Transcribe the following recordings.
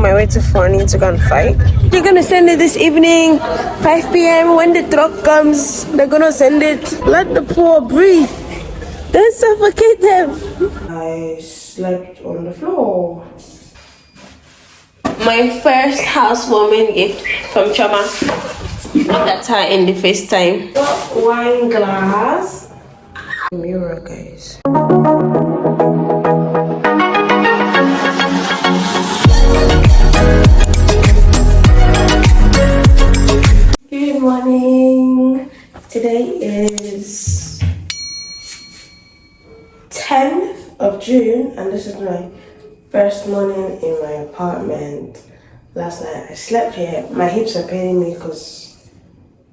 my way to Forney to go and fight. They're gonna send it this evening, 5 p.m. When the truck comes, they're gonna send it. Let the poor breathe. Don't suffocate them. I slept on the floor. My first housewarming gift from Choma. That's her in the FaceTime. Wine glass. Mirror, guys. Good morning. Today is 10th of June and this is my first morning in my apartment. Last night I slept here. My hips are paining me because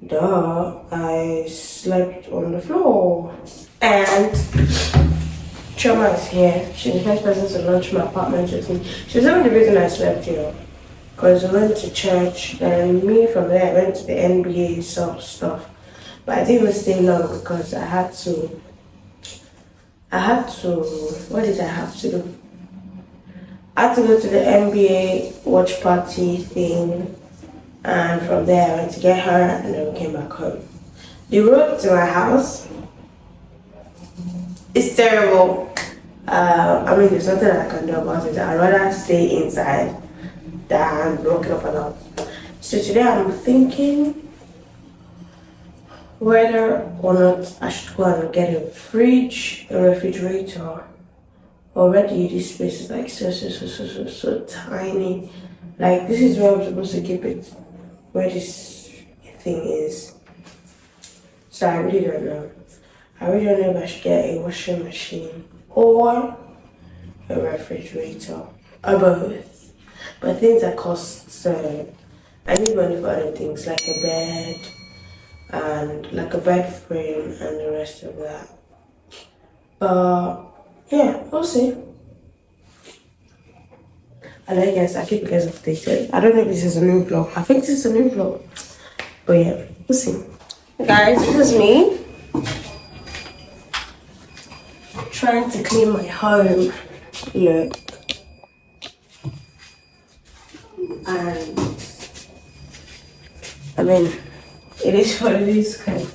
I slept on the floor. And Choma is here. She's the first person to launch my apartment with me. She's the only reason I slept here. Because I went to church, and me from there I went to the NBA stuff. But I didn't even stay long because I had to, what did I have to do? I had to go to the NBA watch party thing. And from there I went to get her and then we came back home. The road to my house is terrible. I mean, there's nothing I can do about it. I'd rather stay inside than walking up and down. So today I'm thinking whether or not I should go and get a fridge, a refrigerator. Already this space is like so tiny. Like this is where I'm supposed to keep it, where this thing is. So I really don't know. I really don't know if I should get a washing machine or a refrigerator or both. But things that cost, so I need money for other things like a bed and like a bed frame and the rest of that. But yeah, we'll see. And I guess I keep you guys updated. I don't know if this is a new vlog. I think this is a new vlog. But yeah, we'll see. Guys, this is me trying to clean my home. Look. And I mean, it is what it is, kind of.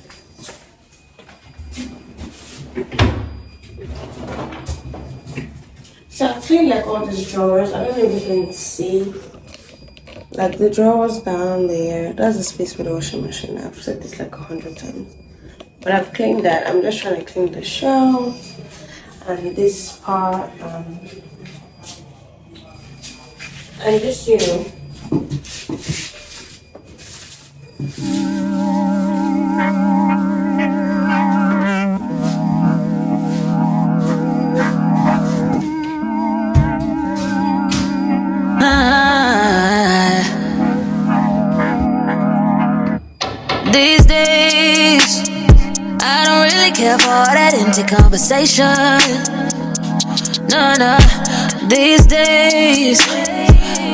So I cleaned like all these drawers. I don't know if you can see. Like the drawers down there, that's the space for the washing machine. I've said this like 100 times. But I've cleaned that. I'm just trying to clean the shelves and this part and just, you know. These days, I don't really care for all that empty conversation. No. These days,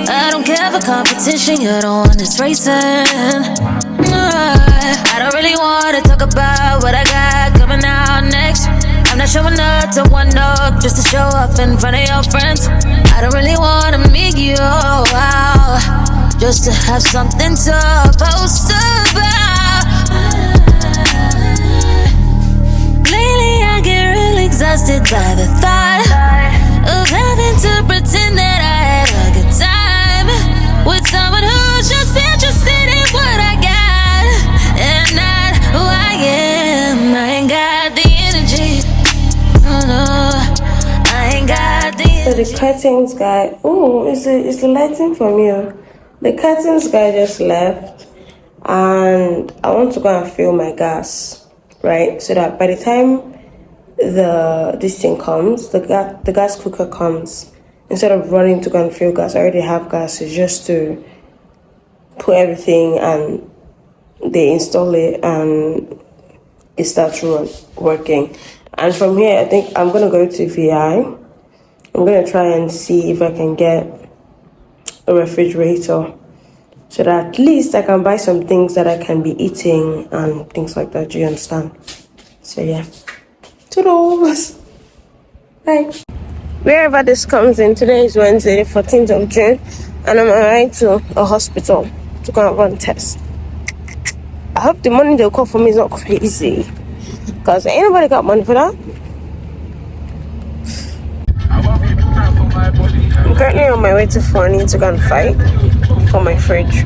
I don't care for competition. You're the one that's racing. I don't really want to talk about what I got coming out next. I'm not showing up to one up just to show up in front of your friends. I don't really want to meet you out just to have something to post about. Lately I get real exhausted by the thought of having to pretend that I had a good time with someone who's just interested in what I got and not who I am. I ain't got the energy. No, I ain't got the energy. So the curtains guy, is the lighting from you? The curtains guy just left and I want to go and fill my gas, right? So that by the time this thing comes, the gas cooker comes, instead of running to go and fill gas, I already have gas. It's just to put everything and they install it and it starts working. And from here, I think I'm going to go to VI. I'm going to try and see if I can get a refrigerator so that at least I can buy some things that I can be eating and things like that. Do you understand? So yeah. Toodles. Bye. Wherever this comes in, today is Wednesday, the 14th of June. and I'm alright to a hospital to go and run tests. I hope the money they'll call for me is not crazy, because ain't nobody got money for that. I'm currently on my way to Funny to go and fight for my fridge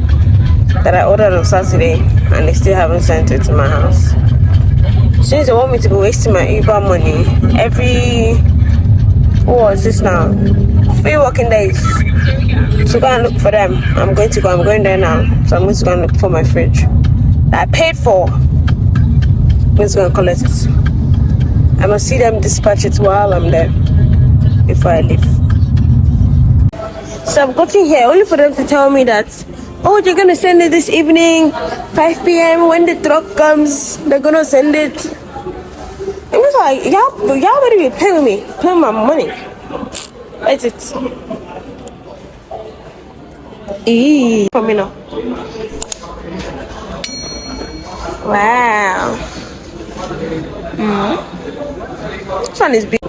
that I ordered on Saturday, and they still haven't sent it to my house. Since they want me to be wasting my Uber money every, what was this now? 3 working days to go and look for them. I'm going there now. So I'm going to go and look for my fridge that I paid for. I'm just going to collect it. I must see them dispatch it while I'm there before I leave. So I've gotten here only for them to tell me that, oh, they're gonna send it this evening, 5 p.m. when the truck comes, they're gonna send it. It was like, y'all better be paying me, paying my money. That's it. For me now. Wow. This one is big.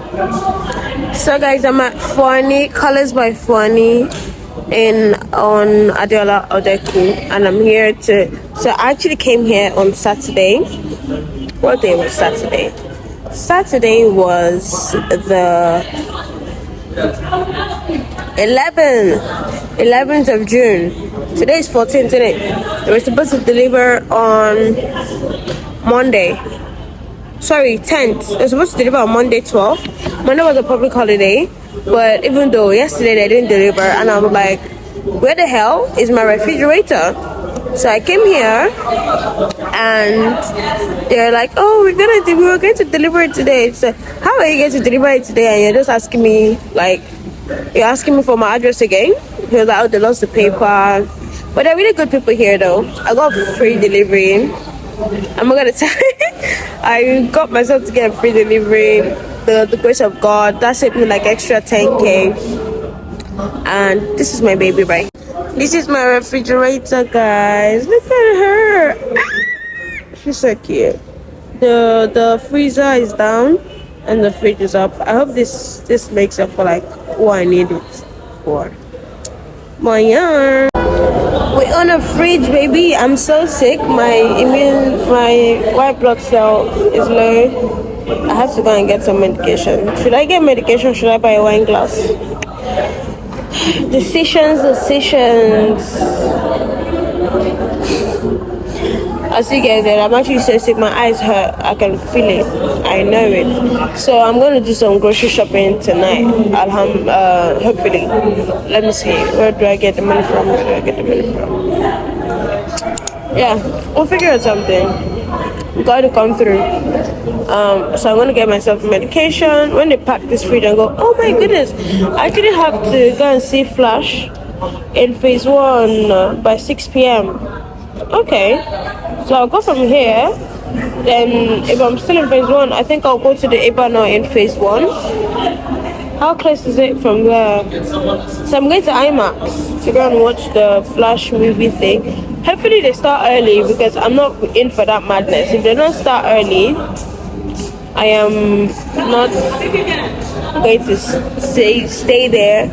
So guys, I'm at Funny, Colors by Funny on Adiola Odeku, and I'm here so I actually came here on Saturday. What day was Saturday? Saturday was the 11th of June. Today is 14th, isn't it? They were supposed to deliver on Monday. Sorry, 10th. They were supposed to deliver on Monday 12th. Monday was a public holiday, but even though yesterday they didn't deliver, and I was like, where the hell is my refrigerator? So I came here, and they're like, oh, we were going to deliver it today. So how are you going to deliver it today? And you're just asking me, like, you're asking me for my address again? He was like, oh, they lost the paper. But they're really good people here, though. I got free delivery. I'm not gonna tell you. I got myself to get a free delivery. The grace of God, that saved me like extra 10k. And this is my baby, right? This is my refrigerator, guys. Look at her. She's so cute. The freezer is down and the fridge is up. I hope this makes up for like what I need it for. My yarn. We on a fridge, baby. I'm so sick. My white blood cell is low. I have to go and get some medication. Should I get medication? Should I buy a wine glass? Decisions. I see, guys, that I'm actually so sick. My eyes hurt. I can feel it. I know it. So I'm gonna do some grocery shopping tonight. Hopefully. Let me see. Where do I get the money from? Yeah, we'll figure out something. Got to come through. So I'm gonna get myself medication. When they pack this fridge and go, oh my goodness, I actually have to go and see Flash in phase 1 by 6 p.m. Okay, so I'll go from here. Then if I'm still in phase 1, I think I'll go to the Ibano in phase 1. How close is it from there? So I'm going to IMAX to go and watch the Flash movie thing. Hopefully they start early, because I'm not in for that madness. If they don't start early, I am not going to stay there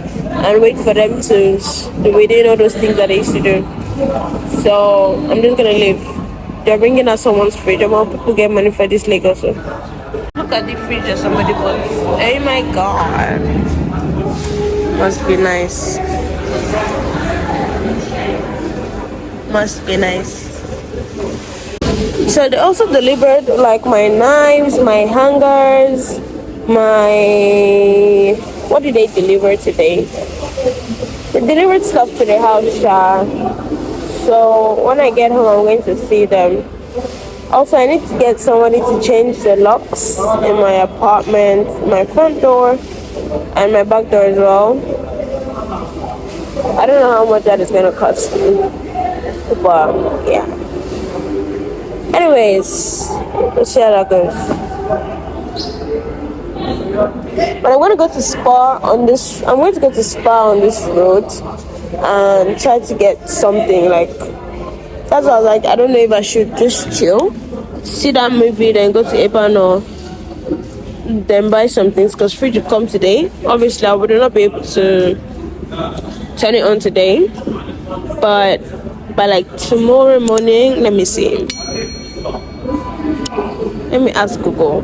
and wait for them to be doing all those things that they used to do. So I'm just gonna leave. They're bringing out someone's fridge. I want people get money for this leg also. Look at the fridge that somebody bought. Oh my god. Must be nice. Must be nice. So they also delivered like my knives, my hangers, my... What did they deliver today? They delivered stuff to the house, so when I get home, I'm going to see them. Also, I need to get somebody to change the locks in my apartment, my front door, and my back door as well. I don't know how much that is going to cost me, but yeah. Anyways, let's see how that goes. But I'm going to go to Spa on this. I'm going to go to Spa on this road and try to get something like. That's why I was like, I don't know if I should just chill, see that movie, then go to Ebano, then buy some things, because fridge will come today. Obviously, I would not be able to turn it on today, but by like tomorrow morning, let me see. Let me ask Google.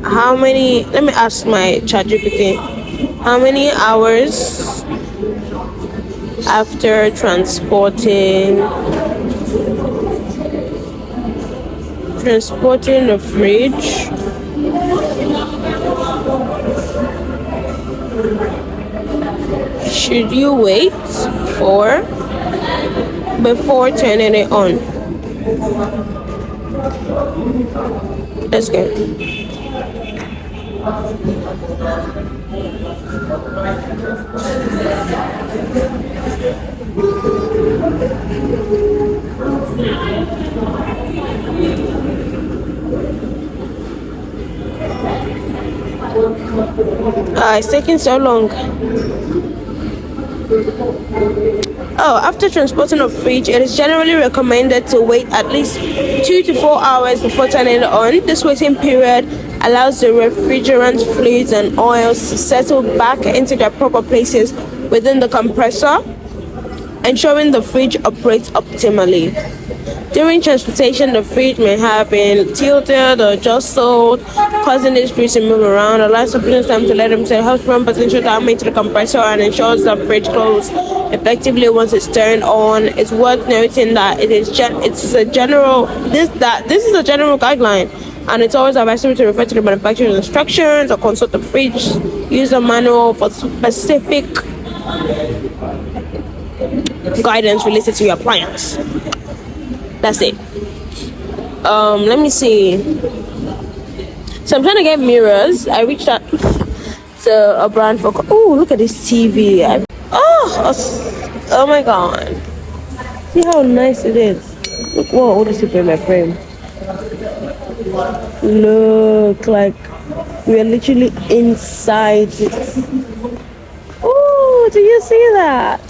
Let me ask my ChatGPT. How many hours after transporting the fridge should you wait for before turning it on? Let's go. It's taking so long. Oh, after transporting a fridge, it is generally recommended to wait at least 2 to 4 hours before turning it on. This waiting period allows the refrigerant fluids and oils to settle back into their proper places within the compressor, ensuring the fridge operates optimally. During transportation, the fridge may have been tilted or jostled, causing the screws to move around. Allows sufficient time to let them set, helps prevent potential damage to the compressor, and ensures the fridge closes effectively once it's turned on. It's worth noting that this is a general guideline, and it's always advisable to refer to the manufacturer's instructions or consult the fridge user manual for specific guidance related to your appliance. That's it. Let me see. So I'm trying to get mirrors. I reached out to a brand for. Oh, look at this TV. Oh my god. See how nice it is. Look, whoa, all this people in my frame. Look, like we're literally inside it. Oh, do you see that?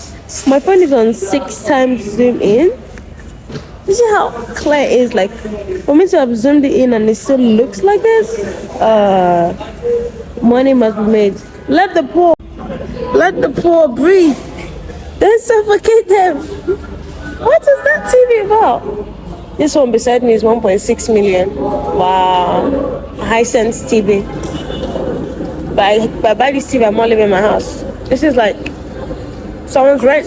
My phone is on 6 times zoom in. You see how clear it is? Like, for me to have zoomed it in and it still looks like this? Money must be made. Let the poor breathe. Don't suffocate them. What is that TV about? This one beside me is 1.6 million. Wow. Hisense TV. But I buy this TV, I'm not leaving my house. This is like someone's rent.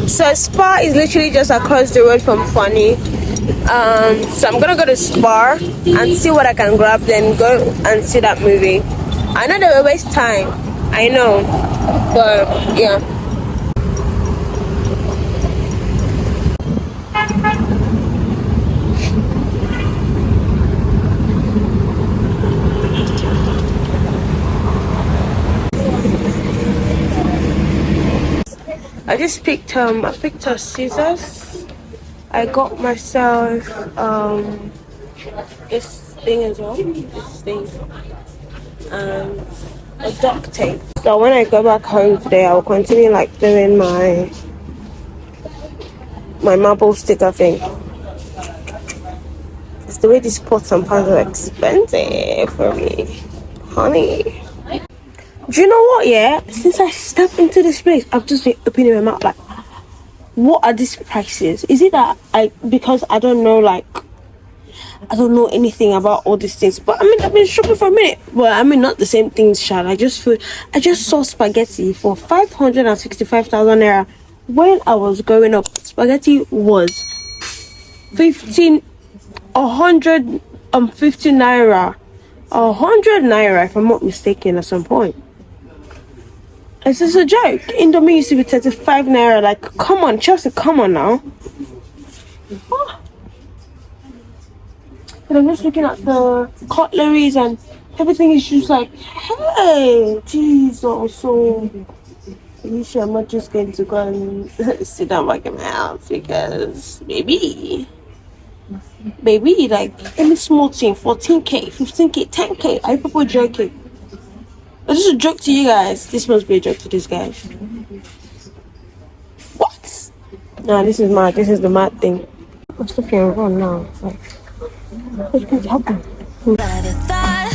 So Spa is literally just across the road from Funny. So I'm gonna go to Spa and see what I can grab, then go and see that movie. I know they will waste time, I know, but yeah. I just picked up scissors. I got myself this thing as well, and a duct tape. So when I go back home today, I'll continue like doing my marble sticker thing. It's the way these pots and pans are expensive for me, honey. Do you know what, yeah? Since I stepped into this place, I've just been opening my mouth like, what are these prices? Is it that because I don't know, like, I don't know anything about all these things, but I mean, I've been shopping for a minute. Well, I mean, not the same things, Chad. I just saw spaghetti for 565,000 naira. When I was growing up, spaghetti was 150 naira. 100 naira, if I'm not mistaken, at some point. Is this a joke? Indomie used to be 35 naira. Like, come on, Chelsea, come on now. Oh. And I'm just looking at the cutleries and everything is just like, hey, Jesus. So, Alicia, I'm not just going to go and sit down back in my house because, baby, like, any small thing, 14k, 15k, 10k, are you people joking? Is this a joke to you guys? This must be a joke to these guys. What? Nah, this is mad. This is the mad thing. I'm still feeling wrong now. Like, what's going to happen? By the thought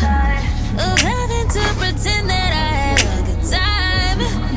of having to pretend that I had a good time.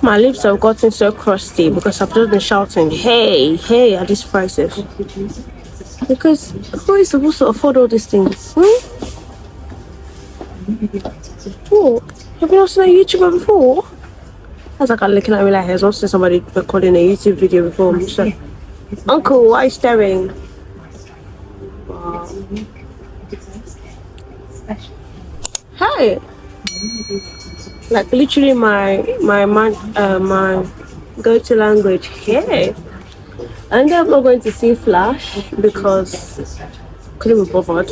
My lips have gotten so crusty because I've just been shouting, hey, hey, at these prices. Because who is supposed to afford all these things? Oh, have you not seen a YouTuber before? I was like, I'm looking at me like, I've not seen somebody recording a YouTube video before. I'm just like, Uncle, why are you staring? Wow. Hi. Like literally my go-to language here. And I'm not going to see Flash because couldn't be bothered.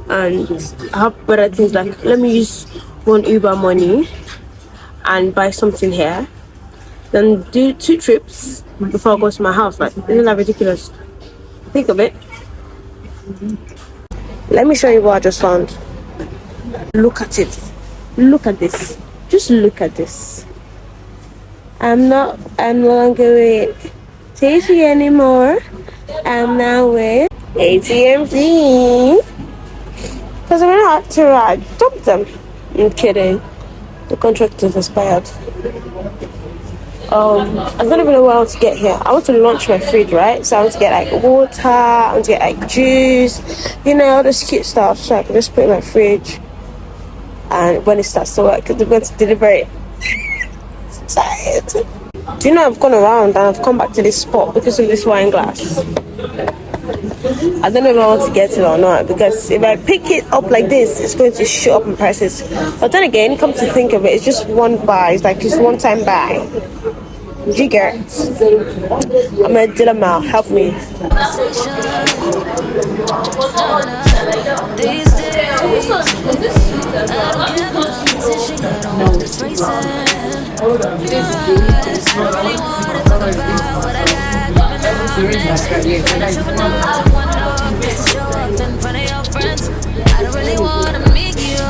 And I have better things like let me use one Uber money and buy something here. Then do 2 trips before I go to my house. Like, isn't that ridiculous? Think of it. Let me show you what I just found. Look at it. Look at this. Just look at this. I'm no longer with Tasty anymore. I'm now with ATMZ. Because I'm gonna have to dump them. I'm kidding. The contract is expired. I don't even know where I want to get here. I want to launch my fridge, right? So I want to get like water, I want to get like juice, you know, all this cute stuff. So I can just put it in my fridge. And when it starts to work, they're going to deliver it. Tired. Do you know I've gone around and I've come back to this spot because of this wine glass? I don't know if I want to get it or not because if I pick it up like this, it's going to shoot up in prices. But then again, come to think of it, it's just one buy. It's like just one time buy. Jigger. I'm a dilemma. Help me. These days, I don't care for competition. I don't want this racing. I really want to talk about what I got coming up next. And I should not want no just to show up in front of your friends. I don't really want to meet you.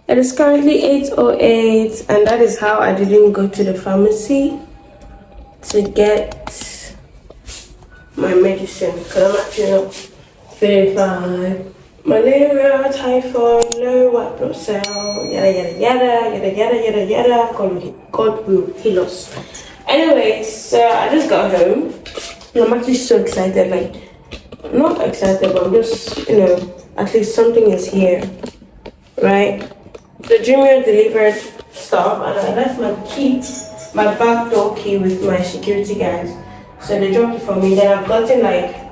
It is currently 8:08, and that is how I didn't go to the pharmacy to get my medicine because I'm actually not feeling fine. Malaria, typhoid, low white blood cell, yada yada yada yada yada yada yada. God will heal us. Anyways, so I just got home and I'm actually so excited. Like, not excited, but I'm just, you know, at least something is here, right? So Junior delivered stuff and I left my key, my back door key with my security guys. So they dropped it for me. Then I've gotten like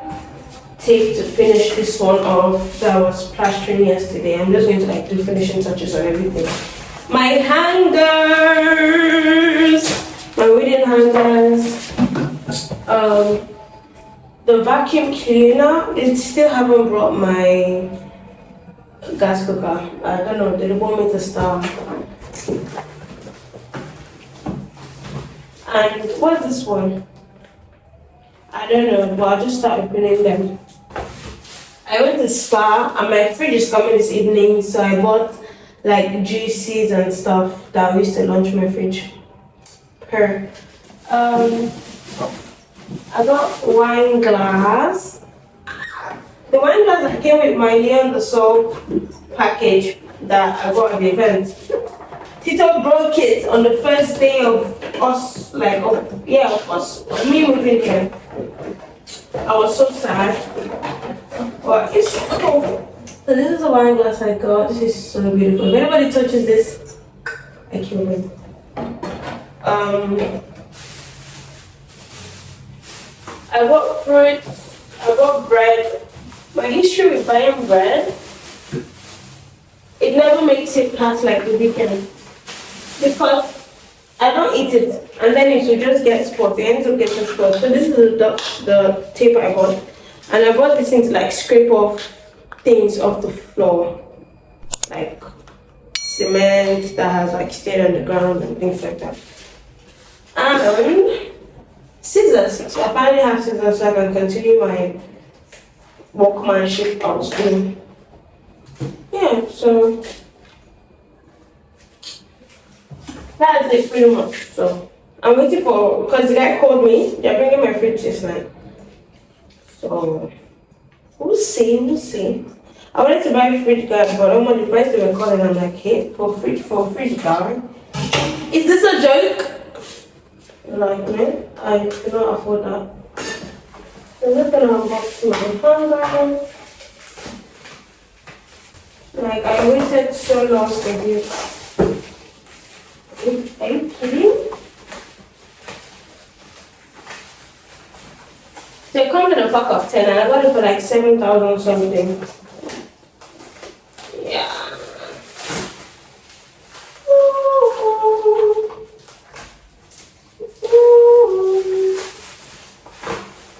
tape to finish this one off that I was plastering yesterday. I'm just going to like do finishing touches on everything. My hangers, my wooden hangers, the vacuum cleaner. They still haven't brought my gas cooker. I don't know, they don't want me to start. And what's this one? I don't know, but I'll just start opening them. I went to spa and my fridge is coming this evening, so I bought like juices and stuff that I used to launch my fridge. I got wine glass. The wine glass that came with my Leon the Soul package that I got at the event. Tito broke it on the first day of us, me moving here. I was so sad. But it's cool. So this is a wine glass I got. This is so beautiful. If anybody touches this, I kill them. I got fruits, I got bread. My history with buying bread, it never makes it past like the weekend. Because I don't eat it and then it will just get spots. It ends up getting spots. So this is the tape I bought. And I bought this thing to like scrape off things off the floor. Like cement that has like stayed on the ground and things like that. And scissors. So I finally have scissors so I can continue my workmanship I was doing. Yeah, so that's it pretty much. So I'm waiting for, because the guy called me, they're bringing my fridge this night. So we'll see. I wanted to buy fridge guard, but I don't want the price they were calling. I'm like, hey, for fridge guard. Is this a joke? Like, man, I cannot afford that. So I'm just gonna unbox my hanger. Like, I waited so long for this. Are you kidding? So it comes in a pack of 10 and I got it for like 7,000 something. Yeah.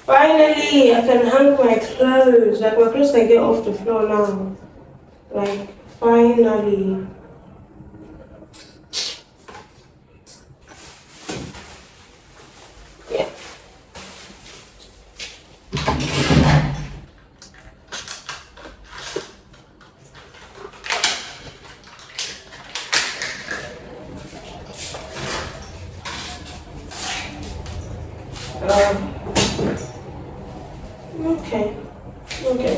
Finally, I can hang my clothes. Like my clothes can get off the floor now. Like, finally. Yeah. Okay. Okay.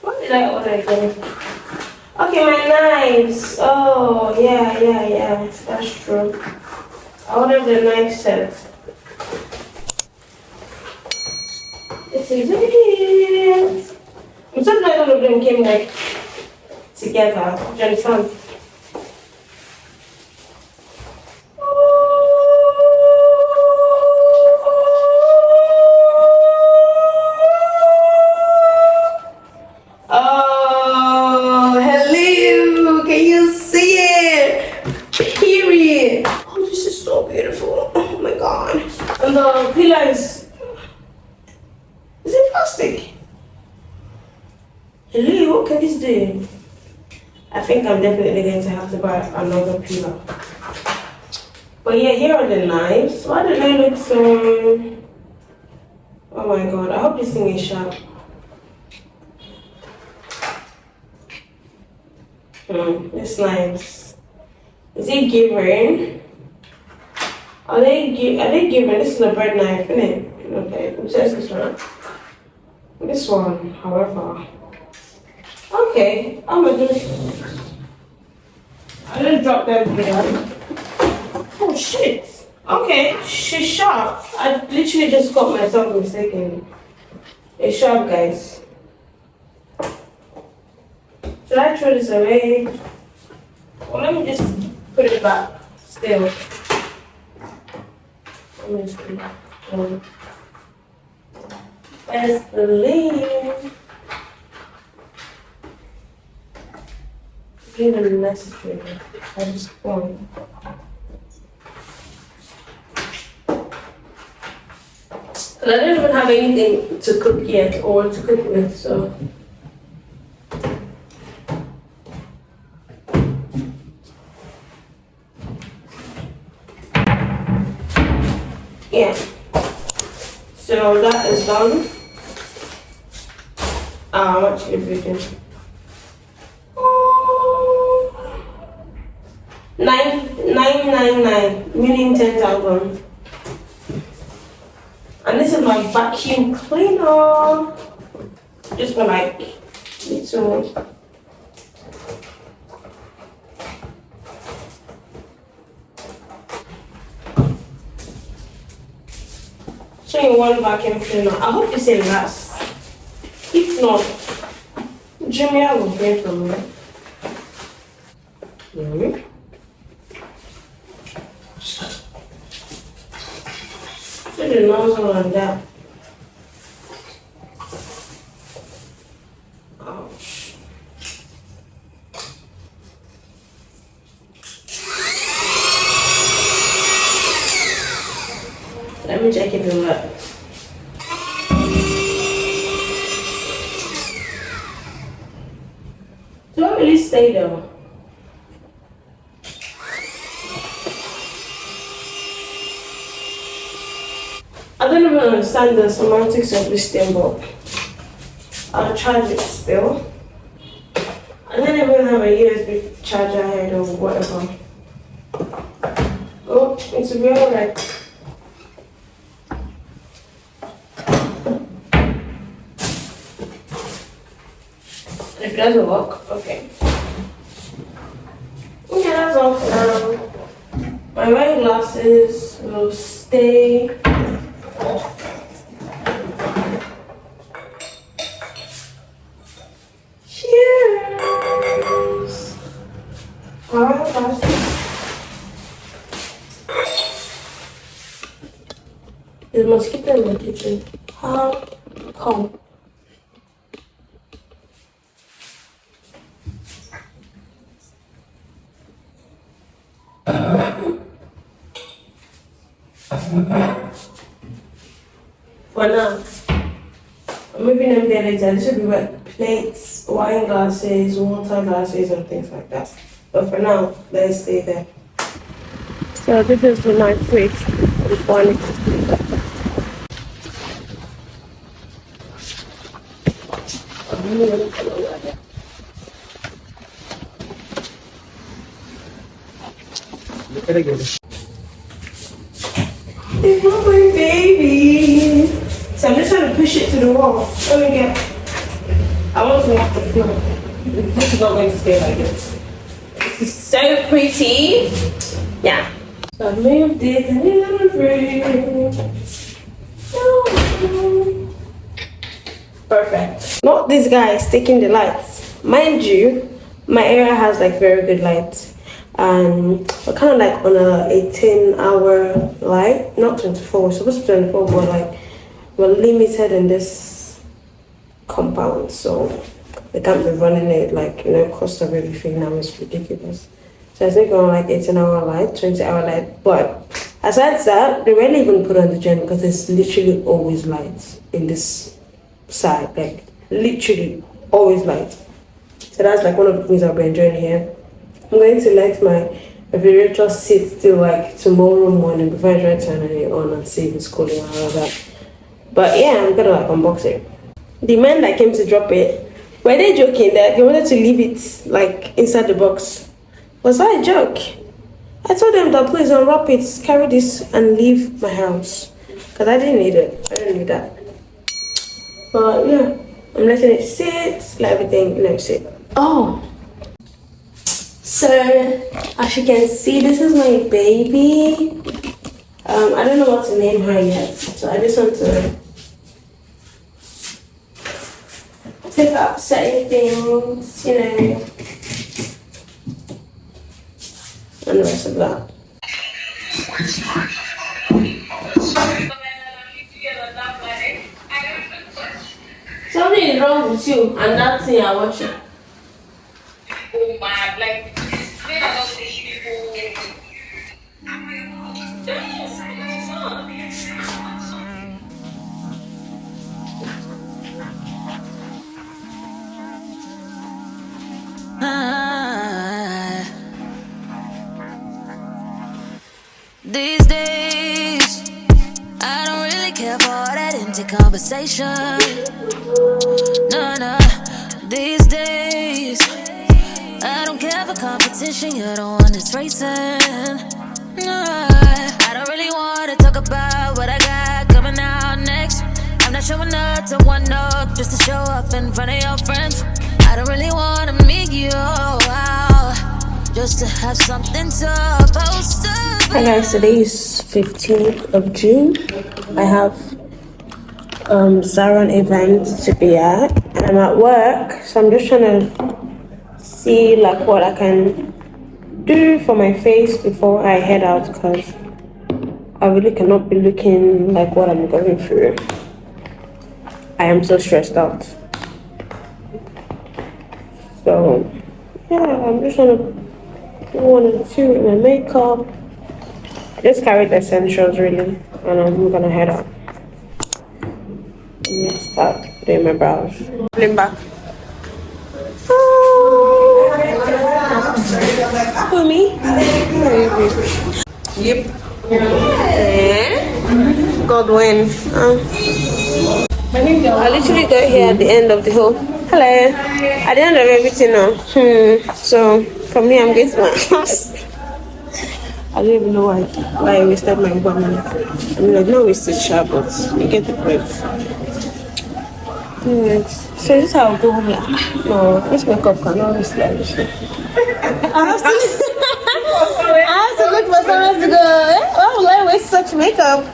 What did I order again? Okay, my knives. Oh, yeah. That's true. I ordered the knife set. This is it. I'm so glad all of them came like together. Do you understand? Oh, hello! Can you see it? Period. Oh, this is so beautiful. Oh my god. And the pillow is it plastic? Hello, what can this do? I think I'm definitely going to have to buy another pillow. But yeah, here are the knives. Why do they look so... Oh my god, I hope this thing is sharp. This knives. Is it given? Are they given? This is a bread knife, isn't it? Okay, who says this one? This one, however. Okay, I'm gonna I just dropped them here. Oh shit. Okay, she's sharp. I literally just got myself mistaken. It's sharp, guys. Should I throw this away? Well, let me just put it back still. Let me just put it back. Where's the lid? Even necessary at this point. I don't even have anything to cook yet or to cook with, so. Yeah. So that is done. I'm actually breathing. 999, meaning 10,000. And this is my vacuum cleaner. Just for like little. So in one vacuum cleaner. I hope this will last. If not, Jimmy, I will pay from me. So the nozzle on that. Ouch. Let me check if it works. Don't really stay though. I don't even understand the semantics of this thing, but I'll charge it still. I don't even have a USB charger head or whatever. Oh, it will be alright. doesn't work. Okay. Okay, that's all for now. My wine glasses will stay. Cheers! Alright, glasses. There's a mosquito in my kitchen. How come? For now, I'm moving them there later. This should be like plates, wine glasses, water glasses, and things like that. But for now, let's stay there. So this is my fridge. It's one. It's not my baby. So I'm just trying to push it to the wall. Let me get. I want to walk the floor. This is not going to stay like this. This is so pretty. Yeah. So I've moved it in the little room. Perfect. Not this guy is taking the lights. Mind you, my area has like very good lights. And we're kind of like on a 18-hour light, not 24. We're supposed to be 24, but like we're limited in this compound, so they can't be running it like, you know, cost of everything now is ridiculous. So I think on like 18-hour light, 20-hour light. But aside that, they rarely even put on the gen because there's literally always lights in this side, like literally always light. So that's like one of the things I'll be enjoying here. I'm going to let my refrigerator sit till like tomorrow morning before I try turning it on and see if it's cooling and all of that. But yeah, I'm gonna like unbox it. The men that came to drop it, were they joking that they wanted to leave it like inside the box? Was that a joke? I told them that please unwrap it, carry this and leave my house. Because I didn't need it. I didn't need that. But yeah, I'm letting it sit, let everything, let it sit. Oh! So, as you can see, this is my baby. I don't know what to name her yet. So I just want to take up certain things, you know, and the rest of that. Something is wrong with you and that thing you're watching. Oh my, like, they are not the people. These days, I don't really care for all that empty conversation. No. These days, I don't care for competition. You're the one that's racing. No, I don't really want to talk about what I got coming out next. I'm not showing up to one up just to show up in front of your friends. I don't really want to meet you out just to have something to post about. Hi guys, today is 15th of June. I have Zaron event to be at and I'm at work, so I'm just trying to see like what I can do for my face before I head out because I really cannot be looking like what I'm going through. I am so stressed out. So yeah, I'm just trying to do one and two with my makeup. I just carried the essentials really, and I'm gonna head out. I'm gonna start doing my brows. Pulling back. For me? Yep. Godwin. I literally got here at the end of the whole. Hello. At the end of everything now. So from here I'm going to my house. I don't even know why I wasted my money. I mean, I've not wasted share, but you get the point. Yes. So this is how I go home. Like, no, this makeup cannot be stylish. I have to look for somewhere to go. Why would I waste such makeup?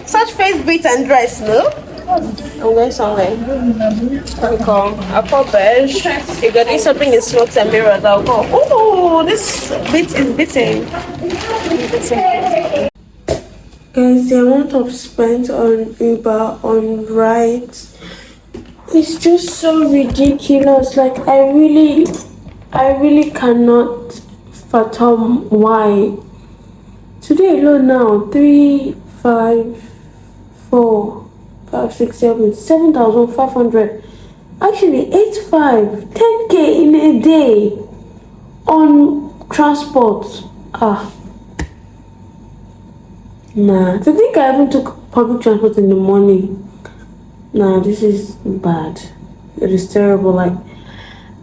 Such face beat and dress, no? I'm going somewhere. I'll call beige. If you're doing something in smokes and mirrors, I'll go, oh, this bit is beating. Guys, the amount of spent on Uber, on rides, it's just so ridiculous. Like, I really cannot fathom why. Today alone now, 3, 5, 4, 5, 6, 7, 7,500. Actually, 8, 5, 10K in a day on transport. Nah, to think I even took public transport in the morning. Nah, this is bad. It is terrible. Like,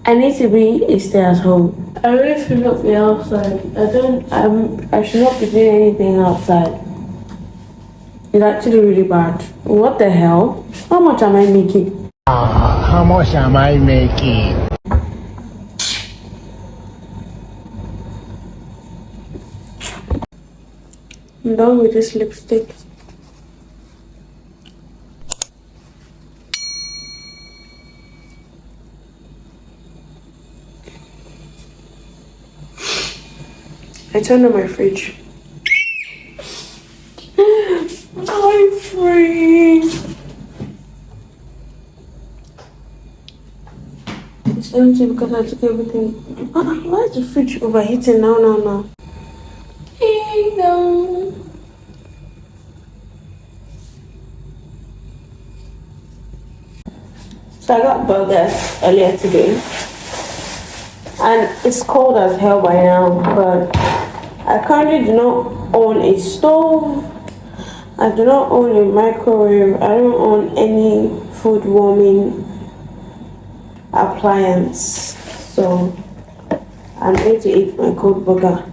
I need to be stay at home. I really should not be outside. I should not be doing anything outside. It's actually really bad. What the hell? How much am I making? How much am I making? I'm done with this lipstick. I turned on my fridge. I'm free. It's empty because I took everything. Why is the fridge overheating now? Hey, no. So I got burgers earlier today. And it's cold as hell by now, but I currently do not own a stove. I do not own a microwave. I don't own any food warming appliance. So I'm going to eat my cold burger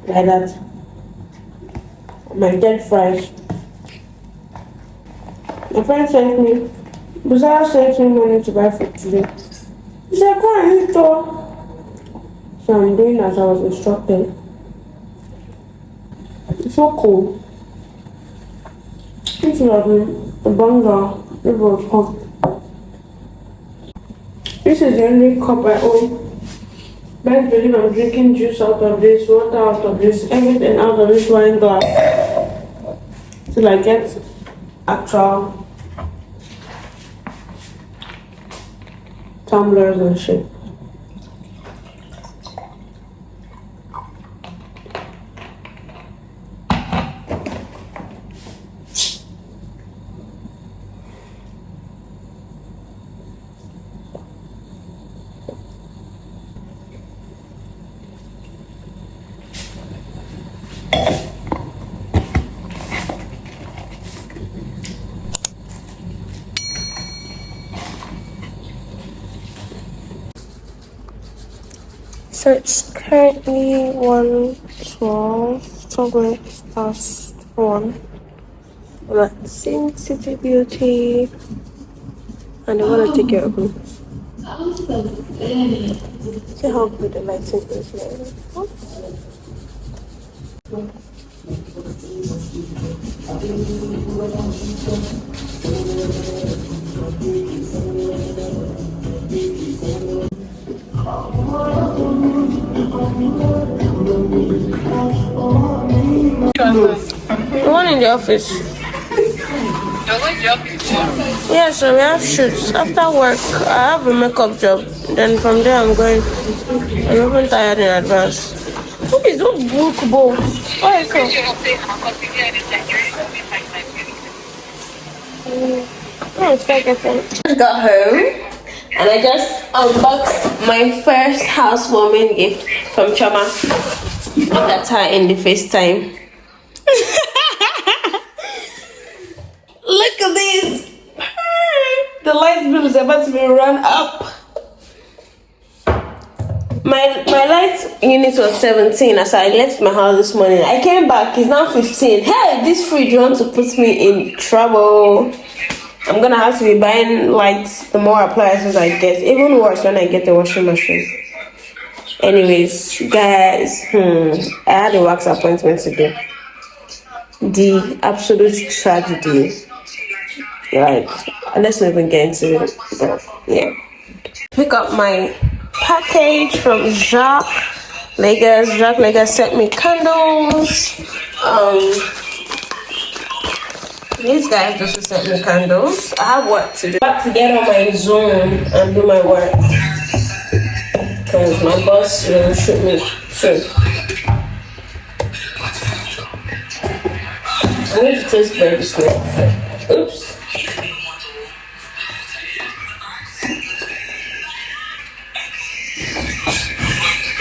like that. My dead fries. My friend sent me, Buzara sent me money to buy food today. He said, go and eat all. So I'm doing as I was instructed. It's so cold. This is like a banga. It was hot. This is the only cup I own. Best believe I'm drinking juice out of this, water out of this, everything out of this wine glass. Till I get actual tumblers and shit. So it's currently 1:12, 12 minutes past 1. I'm at Sin City Beauty and I want to take care of me. See how good the lighting is now. The one in the office. Yeah, so we have shoots. After work, I have a makeup job. Then from there, I'm even tired in advance. What is those book balls? Why is so? I got home and I just unboxed my first housewarming gift from Chama. Look at her in the FaceTime. Look at this. The light bill is about to be run up. My light unit was 17 as I left my house this morning. I came back, it's now 15. Hey, this fridge wants to put me in trouble. I'm gonna have to be buying lights the more appliances I get. Even worse when I get the washing machine. Anyways, guys, I had a wax appointment today. The absolute tragedy. Like, let's not even get into it. But yeah. Pick up my package from Jacques Legas. Jacques Legas sent me candles. These guys just sent me candles. I have work to do. I have to get on my Zoom and do my work. Because my boss will shoot me soon. I need to taste bread this way. Oops.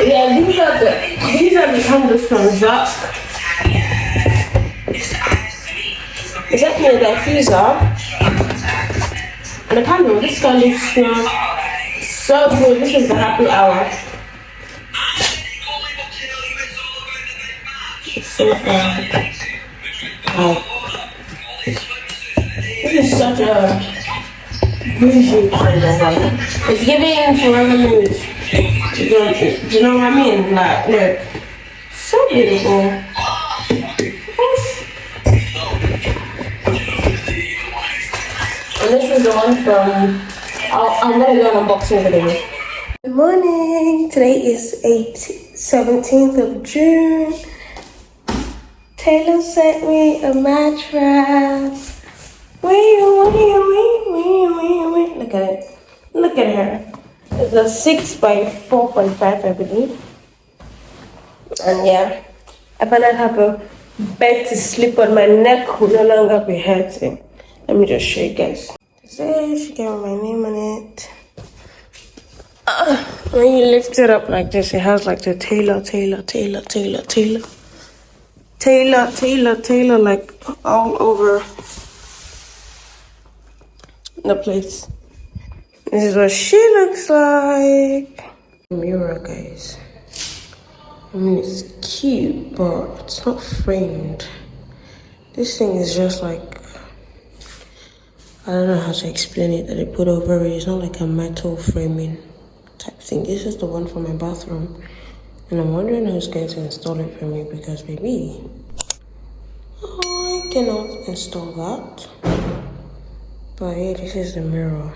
Yeah, these are the candles from Jacques. Is that me a diffuser? And the candle, this candle smells so good. This is the happy hour. It's so fun. Wow. This is such a bougie candle. It's giving forever mood. Do you know what I mean? Like, look. So beautiful. And this is the one from, I'm gonna do an unboxing video. Good morning. Today is 17th of June. Taylor sent me a mattress. Wait. Look at it. Look at her. It's a 6 by 4.5, I believe. And yeah, I finally have a bed to sleep on. My neck will no longer be hurting. Let me just show you guys. She got my name on it. When you lift it up like this, it has like the Taylor, like all over the place. This is what she looks like. Mirror, guys. I mean, it's cute, but it's not framed. This thing is just like, I don't know how to explain it, that they put over it. It's not like a metal framing type thing. This is the one for my bathroom. And I'm wondering who's going to install it for me, because maybe I cannot install that. But yeah, this is the mirror.